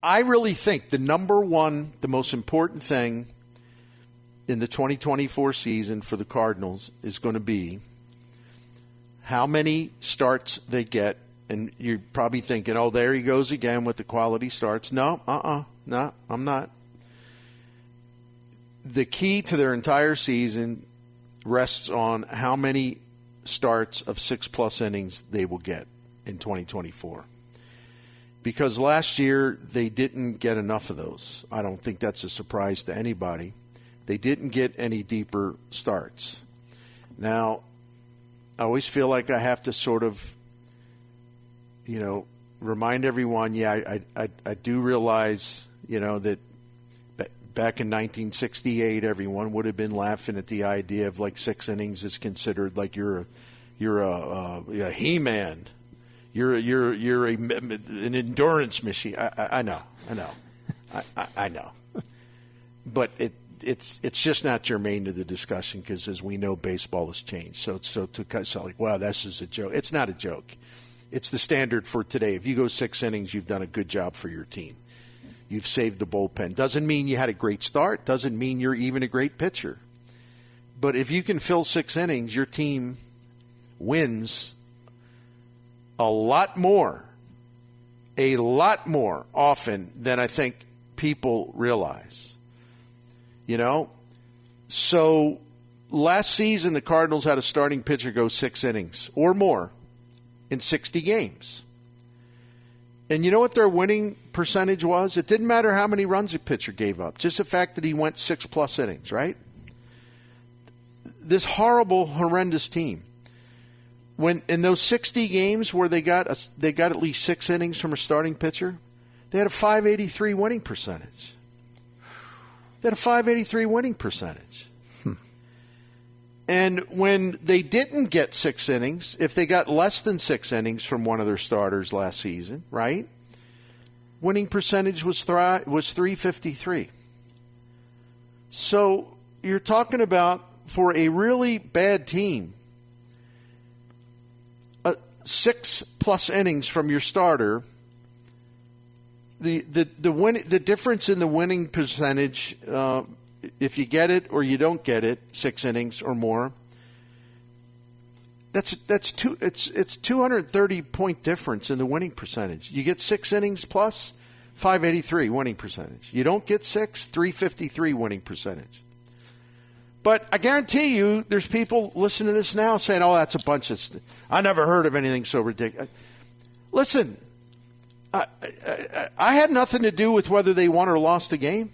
I really think the most important thing in the 2024 season for the Cardinals is going to be how many starts they get. And you're probably thinking, oh, there he goes again with the quality starts. No, no, I'm not. The key to their entire season rests on how many starts of 6+ innings they will get in 2024. Because last year they didn't get enough of those. I don't think that's a surprise to anybody. They didn't get any deeper starts. Now, I always feel like I have to sort of, remind everyone, I do realize, that back in 1968, everyone would have been laughing at the idea of like 6 innings is considered like you're a He-Man. You're an endurance machine. I know. I know. But it's just not germane to the discussion because, as we know, baseball has changed. So like, wow, this is a joke. It's not a joke. It's the standard for today. If you go 6 innings, you've done a good job for your team. You've saved the bullpen. Doesn't mean you had a great start. Doesn't mean you're even a great pitcher. But if you can fill 6 innings, your team wins a lot more often than I think people realize. So last season the Cardinals had a starting pitcher go 6 innings or more in 60 games. And you know what their winning percentage was? It didn't matter how many runs a pitcher gave up, just the fact that he went 6+ innings, right? This horrendous team. When in those 60 games where they got at least 6 innings from a starting pitcher, they had a .583 winning percentage. And when they didn't get 6 innings, if they got less than 6 innings from one of their starters last season, right, winning percentage was .353. So you're talking about, for a really bad team, 6+ innings from your starter. The difference in the winning percentage, if you get it or you don't get it, 6 innings or more, it's 230 point difference in the winning percentage. You get 6 innings plus, .583 winning percentage. You don't get 6, .353 winning percentage. But I guarantee you, there's people listening to this now saying, "Oh, that's a bunch of I never heard of anything so ridiculous." Listen, I had nothing to do with whether they won or lost the game.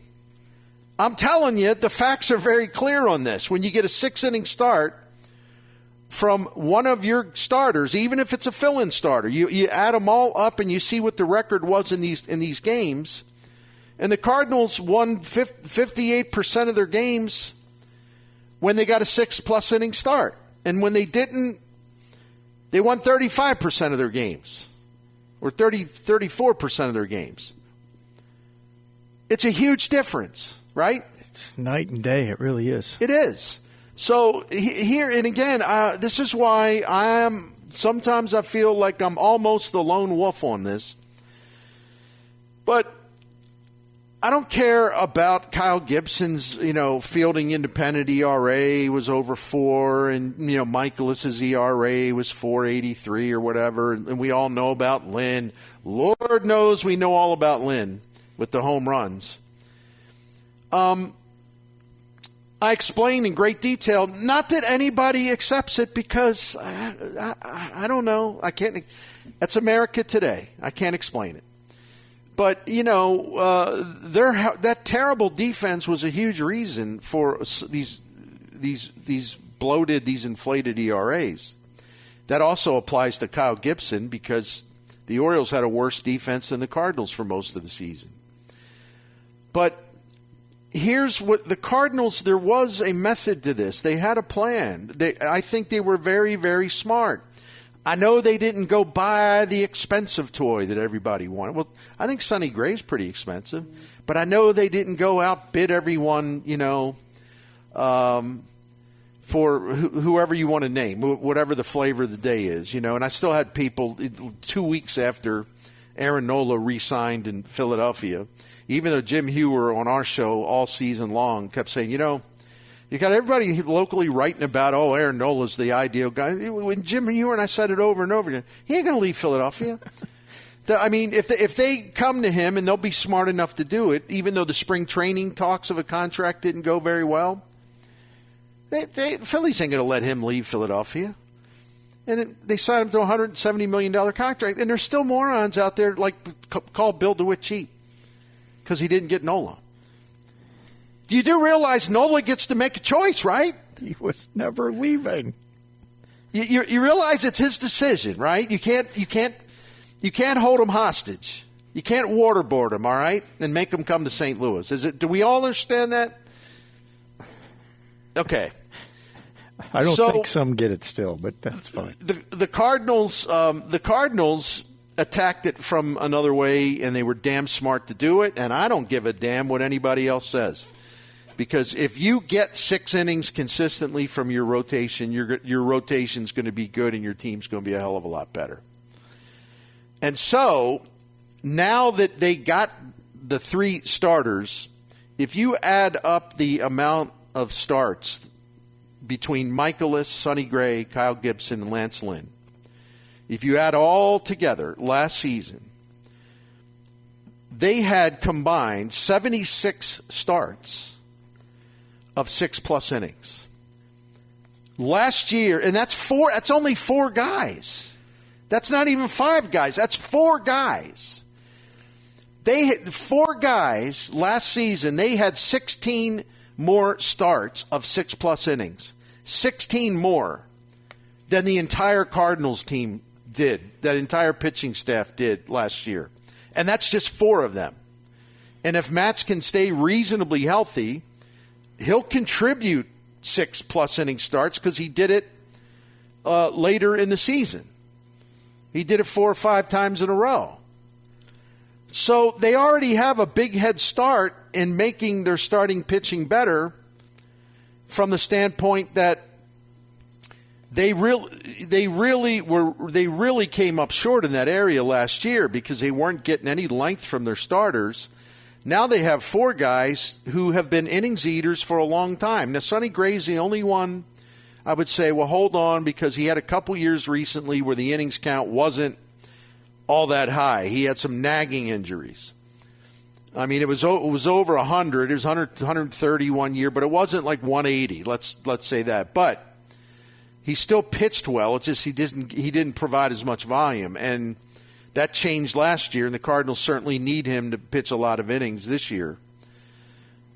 I'm telling you, the facts are very clear on this. When you get a 6-inning start from one of your starters, even if it's a fill-in starter, you add them all up and you see what the record was in these games. And the Cardinals won 58% of their games when they got a 6+ inning start. And when they didn't, they won 35% of their games, or 34% of their games. It's a huge difference, right? It's night and day. It really is. It is. So here, and again, this is why sometimes I feel like I'm almost the lone wolf on this. But I don't care about Kyle Gibson's, fielding independent ERA was over 4, and, Miklasz' ERA was 4.83 or whatever. And we all know about Lynn. Lord knows we know all about Lynn with the home runs. I explain in great detail, not that anybody accepts it, because I don't know. I can't. That's America today. I can't explain it. But, that terrible defense was a huge reason for these inflated ERAs. That also applies to Kyle Gibson, because the Orioles had a worse defense than the Cardinals for most of the season. But here's what the Cardinals, there was a method to this. They had a plan. I think they were very, very smart. I know they didn't go buy the expensive toy that everybody wanted. Well, I think Sonny Gray's pretty expensive. But I know they didn't go outbid everyone, for whoever you want to name, whatever the flavor of the day is, And I still had people 2 weeks after Aaron Nola re-signed in Philadelphia, even though Jim Hewer on our show all season long kept saying, you got everybody locally writing about, Aaron Nola's the ideal guy. When Jim Hewer and I said it over and over again, he ain't going to leave Philadelphia. I mean, if they come to him, and they'll be smart enough to do it, even though the spring training talks of a contract didn't go very well, Phillies ain't going to let him leave Philadelphia. And they signed him to a $170 million contract, and there's still morons out there like call Bill DeWitt cheap because he didn't get Nola. You do realize Nola gets to make a choice, right? He was never leaving. You realize it's his decision, right? You can't hold him hostage. You can't waterboard him, all right, and make him come to St. Louis. Do we all understand that? Okay. I don't think some get it still, but that's fine. The Cardinals attacked it from another way, and they were damn smart to do it. And I don't give a damn what anybody else says, because if you get 6 innings consistently from your rotation, your rotation's going to be good, and your team's going to be a hell of a lot better. And so now that they got the 3 starters, if you add up the amount of starts between Miklasz, Sonny Gray, Kyle Gibson, and Lance Lynn, if you add all together last season, they had combined 76 starts of 6+ innings. Last year, and that's only 4 guys. That's not even 5 guys. That's 4 guys. 4 guys last season, they had 16 more starts of 6+ innings. 16 more than the entire Cardinals team did, that entire pitching staff did last year. And that's just 4 of them. And if Matz can stay reasonably healthy, he'll contribute 6+ inning starts because he did it later in the season. He did it 4 or 5 times in a row. So they already have a big head start in making their starting pitching better, from the standpoint that they really came up short in that area last year because they weren't getting any length from their starters. Now they have 4 guys who have been innings eaters for a long time. Now Sonny Gray's the only one I would say, well, hold on, because he had a couple years recently where the innings count wasn't all that high. He had some nagging injuries. I mean, it was over 100. It was 130 one year, but it wasn't like 180. Let's say that. But he still pitched well. It's just he didn't provide as much volume, and that changed last year. And the Cardinals certainly need him to pitch a lot of innings this year.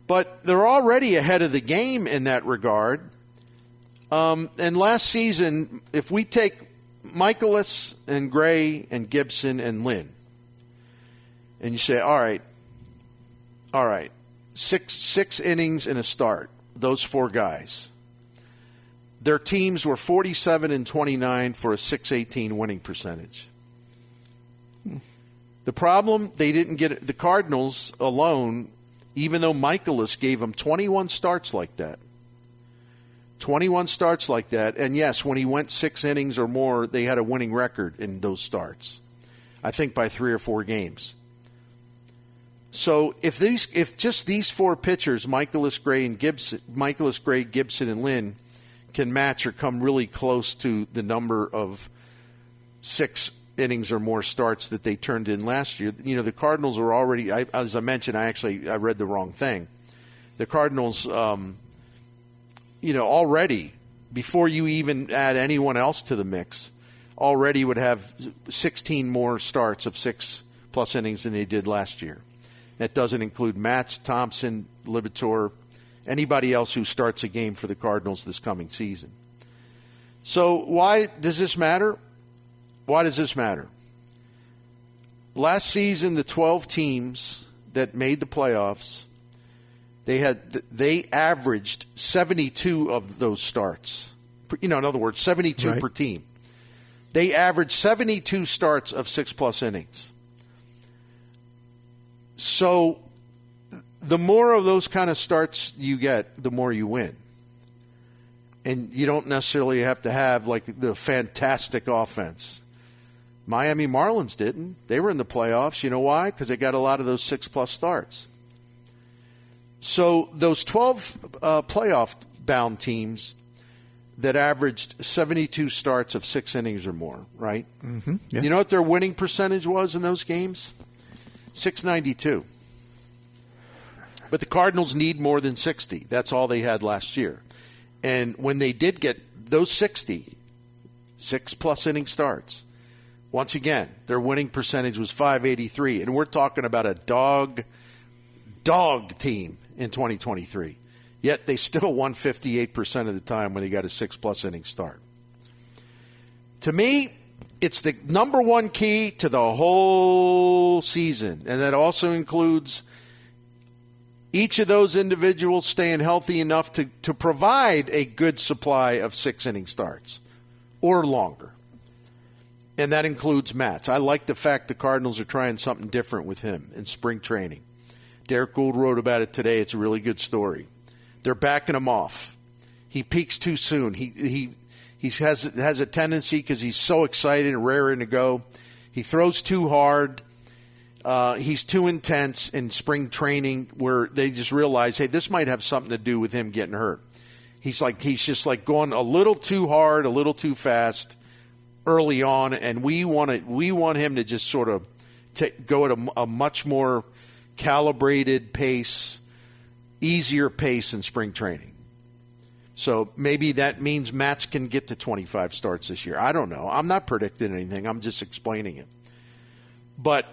But they're already ahead of the game in that regard. And last season, if we take Miklasz and Gray and Gibson and Lynn, and you say, all right, 6 innings and a start, those 4 guys. Their teams were 47-29 for a .618 winning percentage. The problem, they didn't get it. The Cardinals alone, even though Michaelis gave them 21 starts like that. 21 starts like that. And yes, when he went 6 innings or more, they had a winning record in those starts. I think by 3 or 4 games. So if just these 4 pitchers, Michaelis, Gray, Gibson, and Lynn, can match or come really close to the number of 6 innings or more starts that they turned in last year, the Cardinals are already, as I mentioned, I read the wrong thing. The Cardinals, already, before you even add anyone else to the mix, already would have 16 more starts of 6+ innings than they did last year. That doesn't include Matz, Thompson, Libator, anybody else who starts a game for the Cardinals this coming season. So why does this matter? Why does this matter? Last season, the 12 teams that made the playoffs, they averaged 72 of those starts. In other words, 72 per team. They averaged 72 starts of 6+ innings. So the more of those kind of starts you get, the more you win. And you don't necessarily have to have like the fantastic offense. Miami Marlins didn't. They were in the playoffs. You know why? Because they got a lot of those 6+ starts. So those 12 playoff-bound teams that averaged 72 starts of 6 innings or more, right? Mm-hmm. Yeah. You know what their winning percentage was in those games? .692. But the Cardinals need more than 60. That's all they had last year. And when they did get those 60, 6+ inning starts, once again, their winning percentage was .583. And we're talking about a dog team in 2023. Yet they still won 58% of the time when they got a 6+ inning start. To me, it's the number one key to the whole season. And that also includes each of those individuals staying healthy enough to provide a good supply of 6 inning starts or longer. And that includes Matz. I like the fact the Cardinals are trying something different with him in spring training. Derek Gould wrote about it today. It's a really good story. They're backing him off. He peaks too soon. He has a tendency because he's so excited and raring to go. He throws too hard. He's too intense in spring training where they just realize, hey, this might have something to do with him getting hurt. He's just like going a little too hard, a little too fast early on, and we want him to just sort of go at a much more calibrated pace, easier pace in spring training. So maybe that means Matz can get to 25 starts this year. I don't know. I'm not predicting anything. I'm just explaining it. But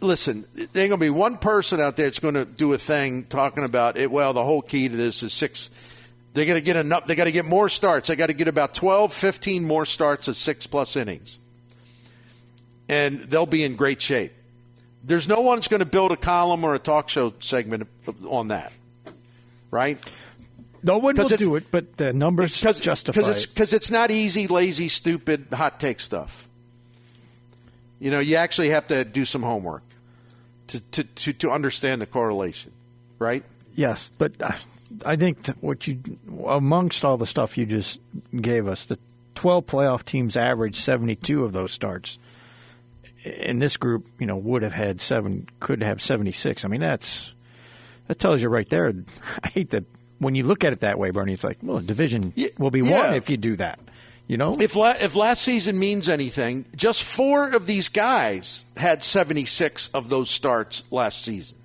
listen, there ain't going to be one person out there that's going to do a thing talking about it. Well, the whole key to this is 6. They got to get enough. They got to get more starts. They got to get about 12, 15 more starts of 6+ innings. And they'll be in great shape. There's no one that's going to build a column or a talk show segment on that, right? No one will do it, but the numbers justify it. Because it's not easy, lazy, stupid, hot take stuff. You know, you actually have to do some homework to understand the correlation, right? Yes, but I think that amongst all the stuff you just gave us, the 12 playoff teams averaged 72 of those starts. And this group, would have had 7, could have 76. I mean, that tells you right there. I hate that when you look at it that way, Bernie. It's like, well, a division will be won if you do that. If last season means anything, just 4 of these guys had 76 of those starts last season.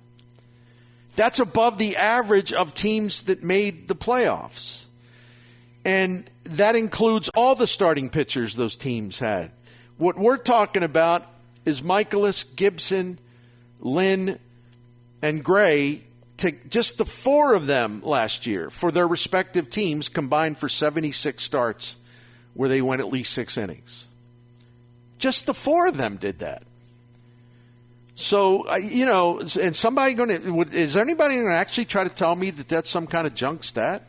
That's above the average of teams that made the playoffs, and that includes all the starting pitchers those teams had. What we're talking about is Miklasz, Gibson, Lynn, and Gray, just the 4 of them last year for their respective teams combined for 76 starts where they went at least 6 innings. Just the 4 of them did that. So, and is anybody going to actually try to tell me that that's some kind of junk stat?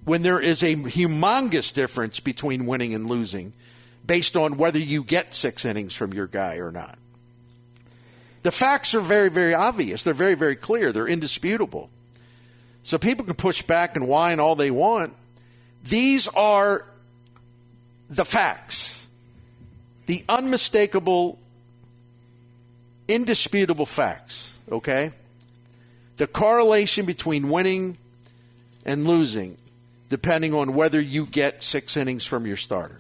When there is a humongous difference between winning and losing based on whether you get 6 innings from your guy or not. The facts are very, very obvious. They're very, very clear. They're indisputable. So people can push back and whine all they want. These are the facts. The unmistakable, indisputable facts, okay? The correlation between winning and losing, depending on whether you get 6 innings from your starter.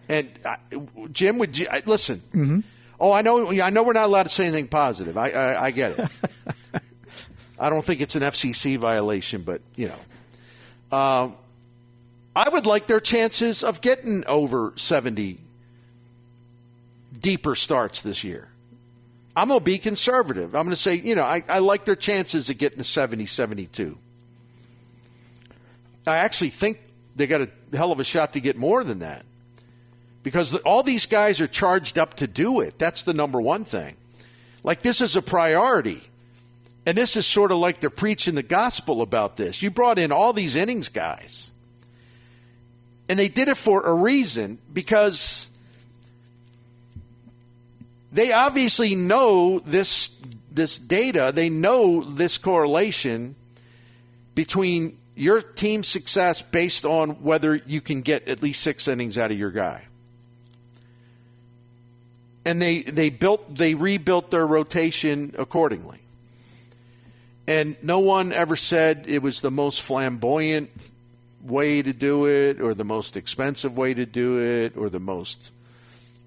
And Jim, would you listen? Mm-hmm. Oh, I know we're not allowed to say anything positive. I get it. I don't think it's an FCC violation, but I would like their chances of getting over 70 deeper starts this year. I'm going to be conservative. I'm going to say, I like their chances of getting to 70, 72. I actually think they got a hell of a shot to get more than that. Because all these guys are charged up to do it. That's the number one thing. Like, this is a priority. And this is sort of like they're preaching the gospel about this. You brought in all these innings guys. And they did it for a reason, because they obviously know this data. They know this correlation between your team's success based on whether you can get at least 6 innings out of your guy. And they rebuilt their rotation accordingly. And no one ever said it was the most flamboyant way to do it, or the most expensive way to do it, or the most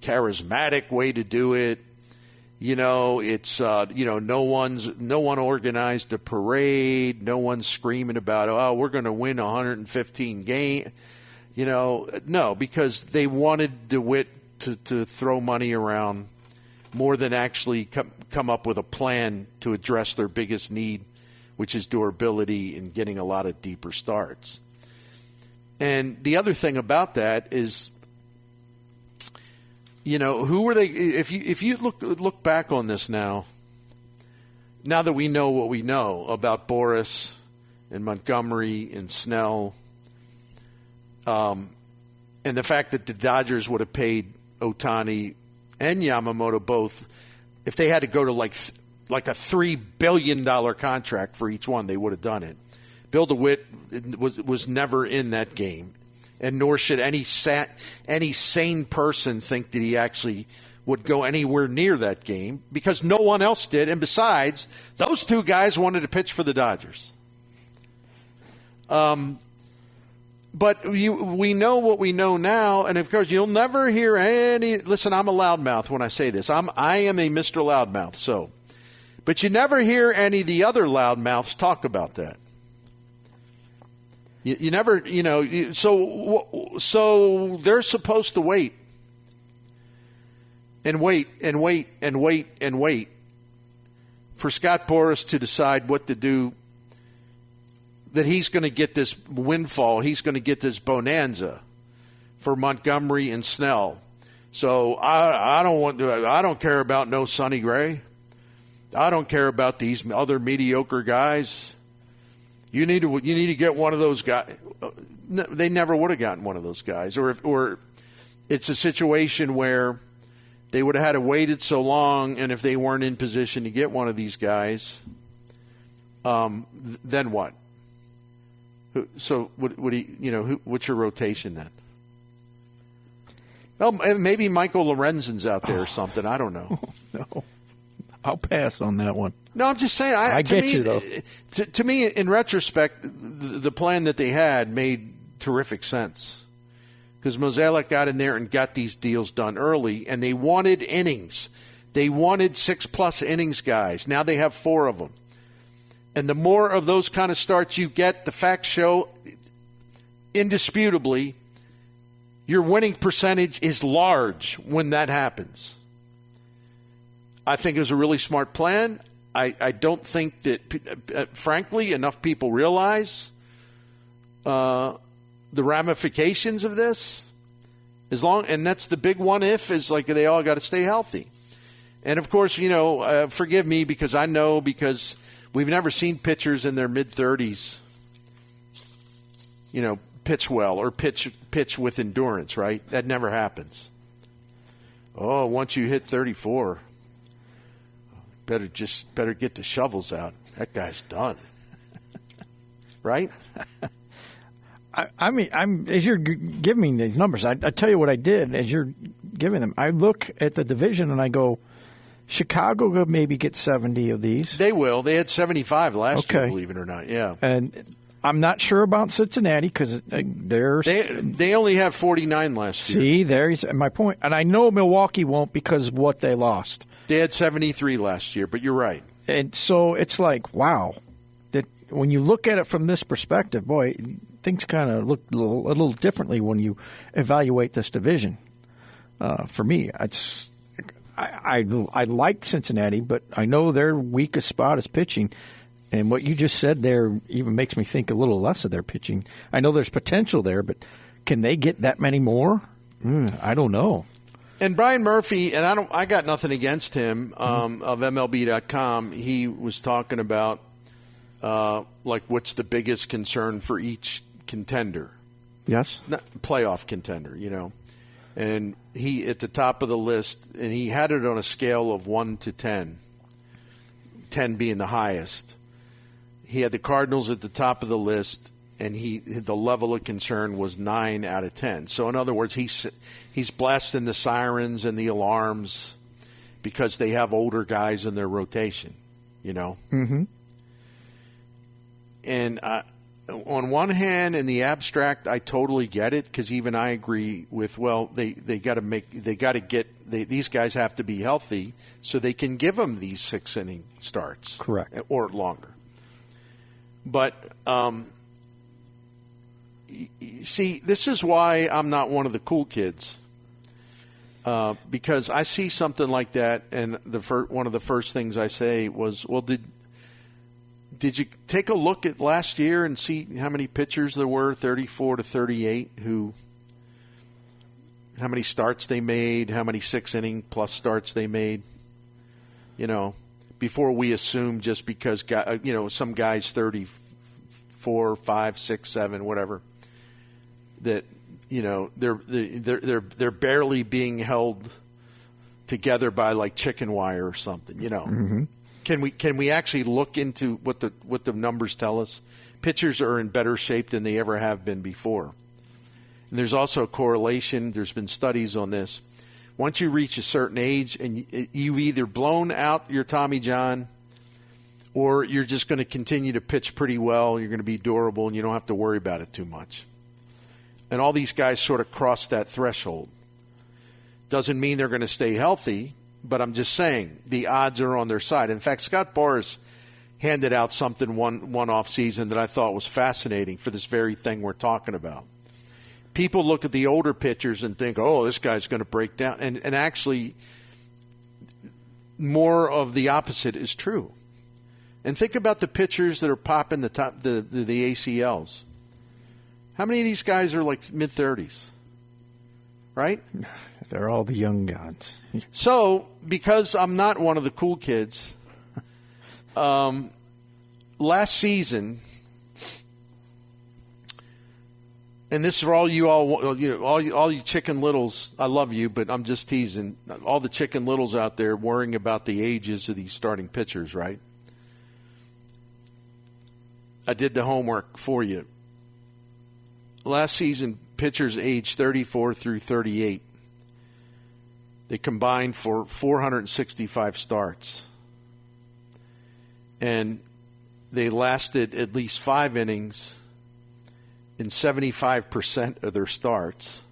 charismatic way to do it. It's no one organized a parade. No one's screaming about, we're going to win 115 games. No, because they wanted DeWitt to throw money around more than actually come up with a plan to address their biggest need, which is durability and getting a lot of deeper starts. And the other thing about that is, who were they? If you look back on this now that we know what we know about Boris and Montgomery and Snell, and the fact that the Dodgers would have paid Ohtani and Yamamoto both, if they had to go to like a $3 billion contract for each one, they would have done it. Bill DeWitt was never in that game, and nor should any sane person think that he actually would go anywhere near that game, because no one else did. And besides, those two guys wanted to pitch for the Dodgers. But we know what we know now, and of course you'll never hear any. Listen, I'm a loudmouth when I say this. I am a Mr. Loudmouth. So, but you never hear any of the other loudmouths talk about that. You never, so they're supposed to wait and wait and wait and wait and wait for Scott Boras to decide what to do, that he's going to get this windfall, he's going to get this bonanza for Montgomery and Snell. So I don't care about no Sonny Gray. I don't care about these other mediocre guys. You need to get one of those guys. They never would have gotten one of those guys, or it's a situation where they would have had to waited so long, and if they weren't in position to get one of these guys, then what? So what's your rotation then? Well, maybe Michael Lorenzen's out there or something. I don't know. No, I'll pass on that one. No, I'm just saying. I get you, though. To me, in retrospect, the plan that they had made terrific sense, because Mozeliak got in there and got these deals done early, and they wanted innings. They wanted 6+ innings guys. Now they have 4 of them. And the more of those kind of starts you get, the facts show indisputably your winning percentage is large when that happens. I think it was a really smart plan. I don't think that, frankly, enough people realize the ramifications of this. And that's the big one if, is like they all got to stay healthy. And, of course, forgive me because we've never seen pitchers in their mid-30s, pitch well or pitch with endurance, right? That never happens. Oh, once you hit 34, better get the shovels out. That guy's done. Right? I mean, as you're giving me these numbers, I tell you what I did as you're giving them. I look at the division and I go, Chicago could maybe get 70 of these. They will. They had 75 last year, believe it or not. Yeah. And I'm not sure about Cincinnati because they only had 49 last year. See, there's my point. And I know Milwaukee won't because of what they lost. They had 73 last year, but you're right. And so it's like, wow, that when you look at it from this perspective, boy, things kind of look a little differently when you evaluate this division. For me, I like Cincinnati, but I know their weakest spot is pitching. And what you just said there even makes me think a little less of their pitching. I know there's potential there, but can they get that many more? I don't know. And Brian Murphy, and I got nothing against him, of MLB.com. He was talking about what's the biggest concern for each contender. Yes, not playoff contender, And he at the top of the list, and he had it on a scale of 1 to 10. 10 being the highest. He had the Cardinals at the top of the list. and the level of concern was 9 out of 10. So in other words, he's blasting the sirens and the alarms because they have older guys in their rotation, you know. Mm-hmm. And on one hand, in the abstract, I totally get it, because even I agree with, well, these guys have to be healthy so they can give them these 6-inning starts, correct, or longer. But see, this is why I'm not one of the cool kids, because I see something like that, and one of the first things I say was, well, did you take a look at last year and see how many pitchers there were, 34 to 38, how many starts they made, how many 6-inning plus starts they made? You know, before we assume just because, you know, some guys 34, 5, 6, 7, whatever, that, you know, they're barely being held together by like chicken wire or something, you know. Mm-hmm. Can we actually look into what the numbers tell us? Pitchers are in better shape than they ever have been before. And there's also a correlation. There's been studies on this. Once you reach a certain age and you've either blown out your Tommy John, or you're just going to continue to pitch pretty well, you're going to be durable, and you don't have to worry about it too much. And all these guys sort of cross that threshold. Doesn't mean they're going to stay healthy, but I'm just saying the odds are on their side. In fact, Scott Boras handed out something one off season that I thought was fascinating for this very thing we're talking about. People look at the older pitchers and think, oh, this guy's going to break down. And actually, more of the opposite is true. And think about the pitchers that are popping the ACLs. How many of these guys are like mid-30s? Right? They're all the young guns. So, because I'm not one of the cool kids, last season, and this is for all you Chicken Littles, I love you, but I'm just teasing. All the Chicken Littles out there worrying about the ages of these starting pitchers, right? I did the homework for you. Last season, pitchers aged 34 through 38. They combined for 465 starts. And they lasted at least 5 innings in 75% of their starts.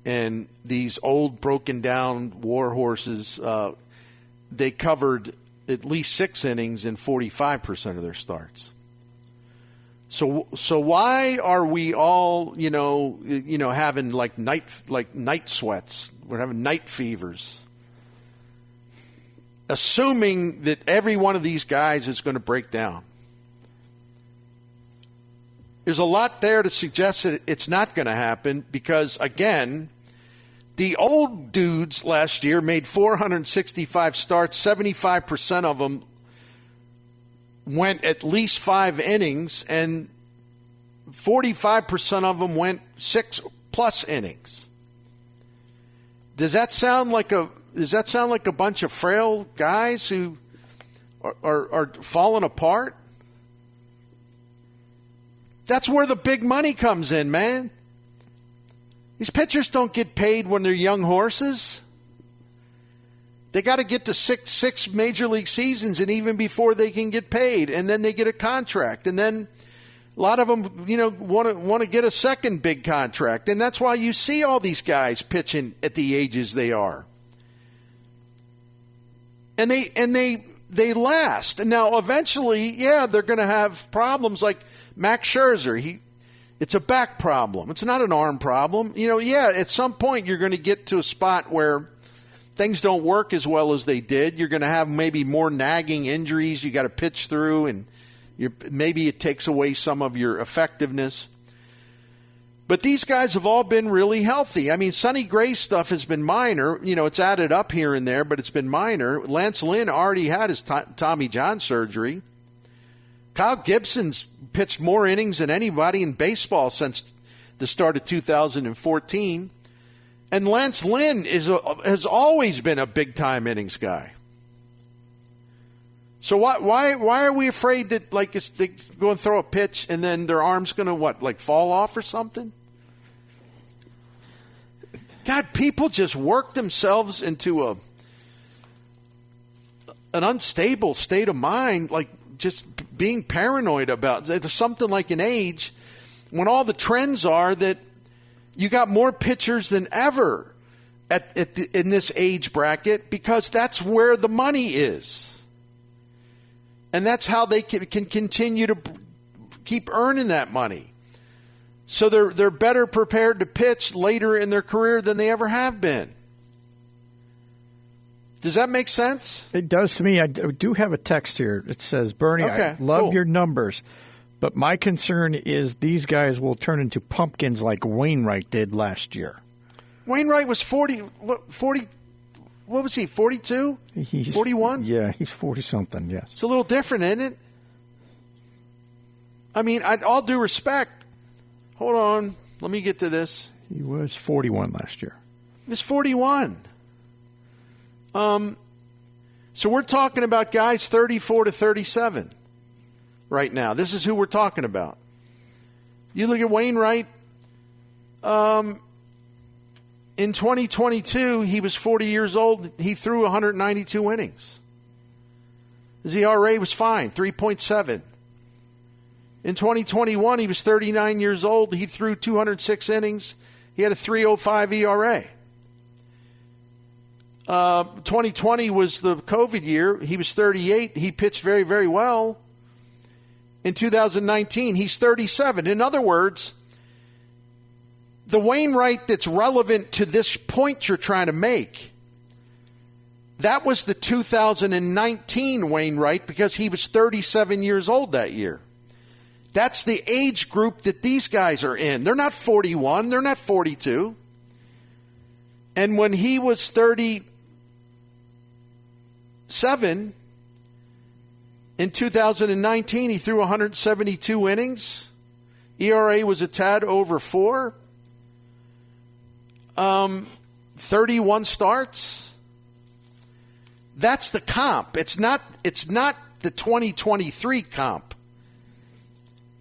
And these old, broken-down war horses, they covered at least 6 innings in 45% of their starts. So why are we all, having like night sweats? We're having night fevers, assuming that every one of these guys is going to break down. There's a lot there to suggest that it's not going to happen because, again, the old dudes last year made 465 starts. 75% of them went at least 5 innings, and 45% of them went 6+ innings. Does that sound like a bunch of frail guys who are falling apart? That's where the big money comes in, man. These pitchers don't get paid when they're young horses. They got to get to six major league seasons, and even before they can get paid, and then they get a contract, and then a lot of them, want to get a second big contract, and that's why you see all these guys pitching at the ages they are, and they last. And now eventually, they're going to have problems like Max Scherzer. It's a back problem. It's not an arm problem. At some point you're going to get to a spot where things don't work as well as they did. You're going to have maybe more nagging injuries you got to pitch through, and maybe it takes away some of your effectiveness. But these guys have all been really healthy. I mean, Sonny Gray's stuff has been minor. It's added up here and there, but it's been minor. Lance Lynn already had his Tommy John surgery. Kyle Gibson's pitched more innings than anybody in baseball since the start of 2014. And Lance Lynn has always been a big-time innings guy. So why are we afraid that like they go and throw a pitch and then their arm's going to fall off or something? God, people just work themselves into an unstable state of mind, like just being paranoid about. There's something like an age when all the trends are that you got more pitchers than ever in this age bracket because that's where the money is. And that's how they can continue to keep earning that money. So they're better prepared to pitch later in their career than they ever have been. Does that make sense? It does to me. I do have a text here. It says, Bernie, I love your numbers, but my concern is these guys will turn into pumpkins like Wainwright did last year. Wainwright was 40 what was he, 42? 41? Yeah, he's 40-something, yes. It's a little different, isn't it? I mean, all due respect. Hold on. Let me get to this. He was 41 last year. He was 41. So we're talking about guys 34 to 37 right now. This is who we're talking about. You look at Wainwright. In 2022, he was 40 years old. He threw 192 innings. His ERA was fine, 3.7. In 2021, he was 39 years old. He threw 206 innings. He had a 3.05 ERA. 2020 was the COVID year. He was 38. He pitched very, very well. In 2019, he's 37. In other words, the Wainwright that's relevant to this point you're trying to make, that was the 2019 Wainwright because he was 37 years old that year. That's the age group that these guys are in. They're not 41. They're not 42. And when he was 37, in 2019, he threw 172 innings. ERA was a tad over 4. 31 starts. That's the comp. It's not the 2023 comp.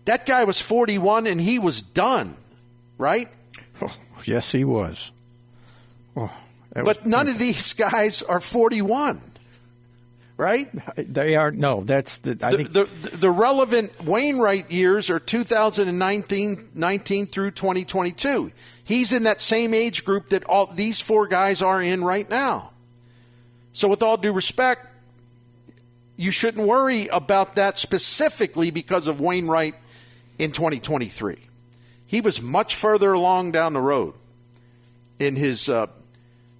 That guy was 41 and he was done, right? Oh, yes, he was. But none of these guys are 41, right? They are. No, that's the. I think the relevant Wainwright years are 2019 through 2022. He's in that same age group that all these four guys are in right now. So with all due respect, you shouldn't worry about that specifically because of Wainwright in 2023. He was much further along down the road in his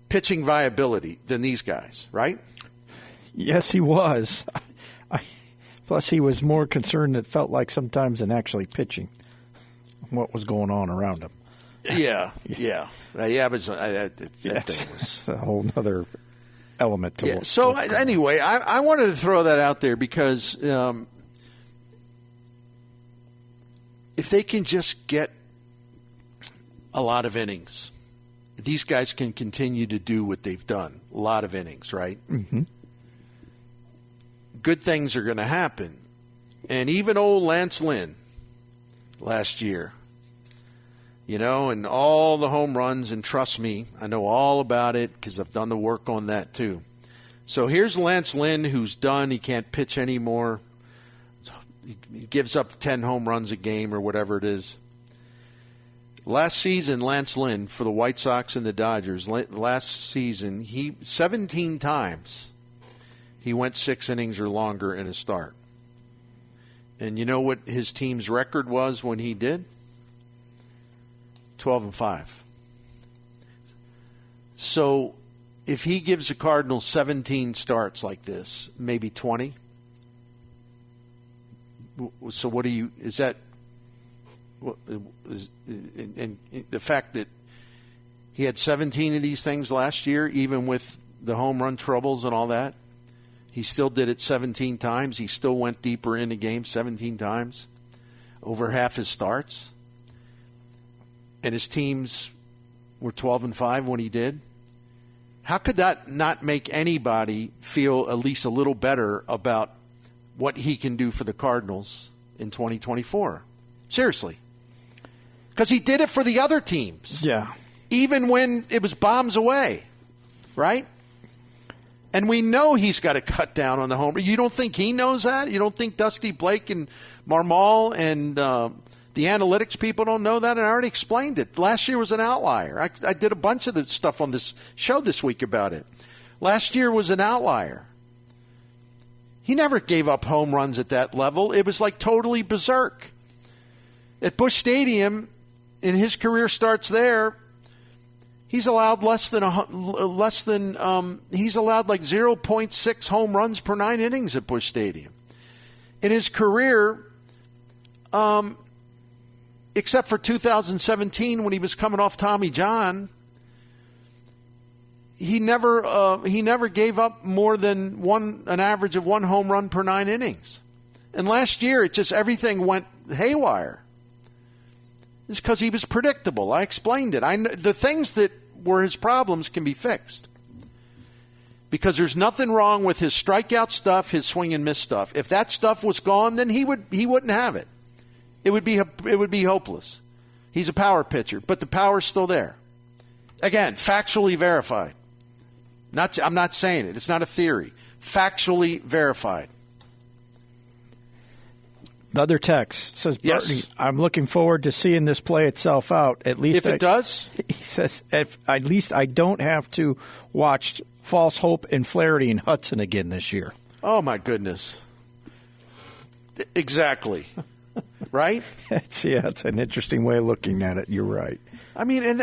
pitching viability than these guys, right? Yes, he was. Plus, he was more concerned, it felt like, sometimes than actually pitching, what was going on around him. Yeah. That thing was a whole other element to it. So anyway, I wanted to throw that out there because if they can just get a lot of innings, these guys can continue to do what they've done. A lot of innings, right? Mm-hmm. Good things are going to happen. And even old Lance Lynn last year, and all the home runs, and trust me, I know all about it because I've done the work on that too. So here's Lance Lynn who's done. He can't pitch anymore. He gives up 10 home runs a game or whatever it is. Last season, Lance Lynn for the White Sox and the Dodgers, last season, 17 times he went 6 innings or longer in a start. And you know what his team's record was when he did? 12-5. So if he gives the Cardinals 17 starts like this, maybe 20. So what is that? And the fact that he had 17 of these things last year, even with the home run troubles and all that, he still did it 17 times. He still went deeper in the game 17 times, over half his starts. And his teams were 12-5 when he did. How could that not make anybody feel at least a little better about what he can do for the Cardinals in 2024. Seriously. Because he did it for the other teams. Yeah. Even when it was bombs away, right? And we know he's got to cut down on the home. You don't think he knows that? You don't think Dusty Blake and Marmol and the analytics people don't know that? And I already explained it. Last year was an outlier. I did a bunch of the stuff on this show this week about it. Last year was an outlier. He never gave up home runs at that level. It was like totally berserk. At Busch Stadium, in his career starts there, he's allowed he's allowed like 0.6 home runs per 9 innings at Busch Stadium. In his career, except for 2017 when he was coming off Tommy John, he never gave up more than an average of 1 home run per 9 innings. And last year, everything went haywire. It's because he was predictable. I explained it. The things that were his problems can be fixed. Because there's nothing wrong with his strikeout stuff, his swing and miss stuff. If that stuff was gone, then he wouldn't have it. It would be hopeless. He's a power pitcher, but the power's still there. Again, factually verified. I'm not saying it. It's not a theory. Factually verified. The other text says, yes. Bernie, I'm looking forward to seeing this play itself out. At least if it does? He says, at least I don't have to watch False Hope and Flaherty and Hudson again this year. Oh, my goodness. Exactly. Right? It's an interesting way of looking at it. You're right. I mean, and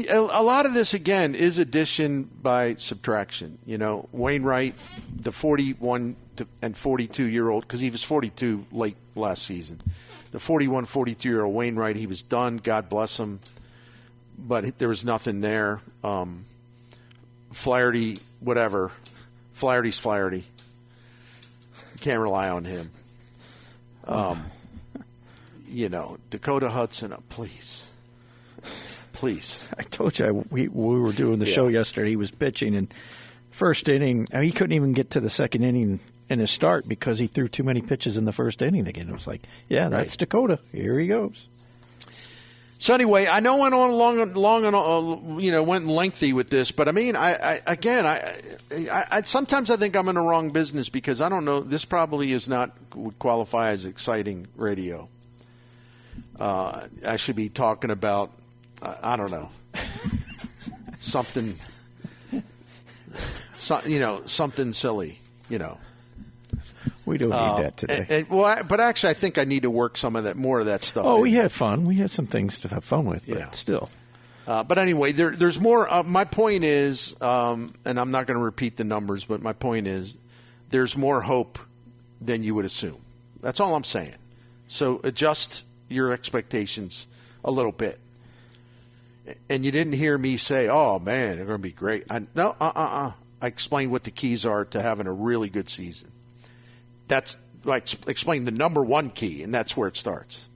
a lot of this, again, is addition by subtraction. You know, Wainwright, the 41 and 42-year-old, because he was 42 late last season. The 41, 42-year-old Wainwright, he was done. God bless him. But there was nothing there. Flaherty, whatever. Flaherty's Flaherty. Can't rely on him. You know, Dakota Hudson, please. Please. I told you we were doing the show yesterday. He was pitching in first inning. I mean, he couldn't even get to the second inning in his start because he threw too many pitches in the first inning again. It was like, that's right. Dakota. Here he goes. So anyway, I know I went on long and went lengthy with this, but I mean, I sometimes I think I'm in the wrong business because I don't know. This probably would qualify as exciting radio. I should be talking about I don't know something silly. We don't need that today. But actually, I think I need to work more of that stuff. Oh, we had fun. We had some things to have fun with, but still. But anyway, there's more. My point is, and I'm not going to repeat the numbers, but my point is, there's more hope than you would assume. That's all I'm saying. So adjust your expectations a little bit. And you didn't hear me say, "Oh man, they're going to be great." I explained what the keys are to having a really good season. That's like explain the number one key, and that's where it starts.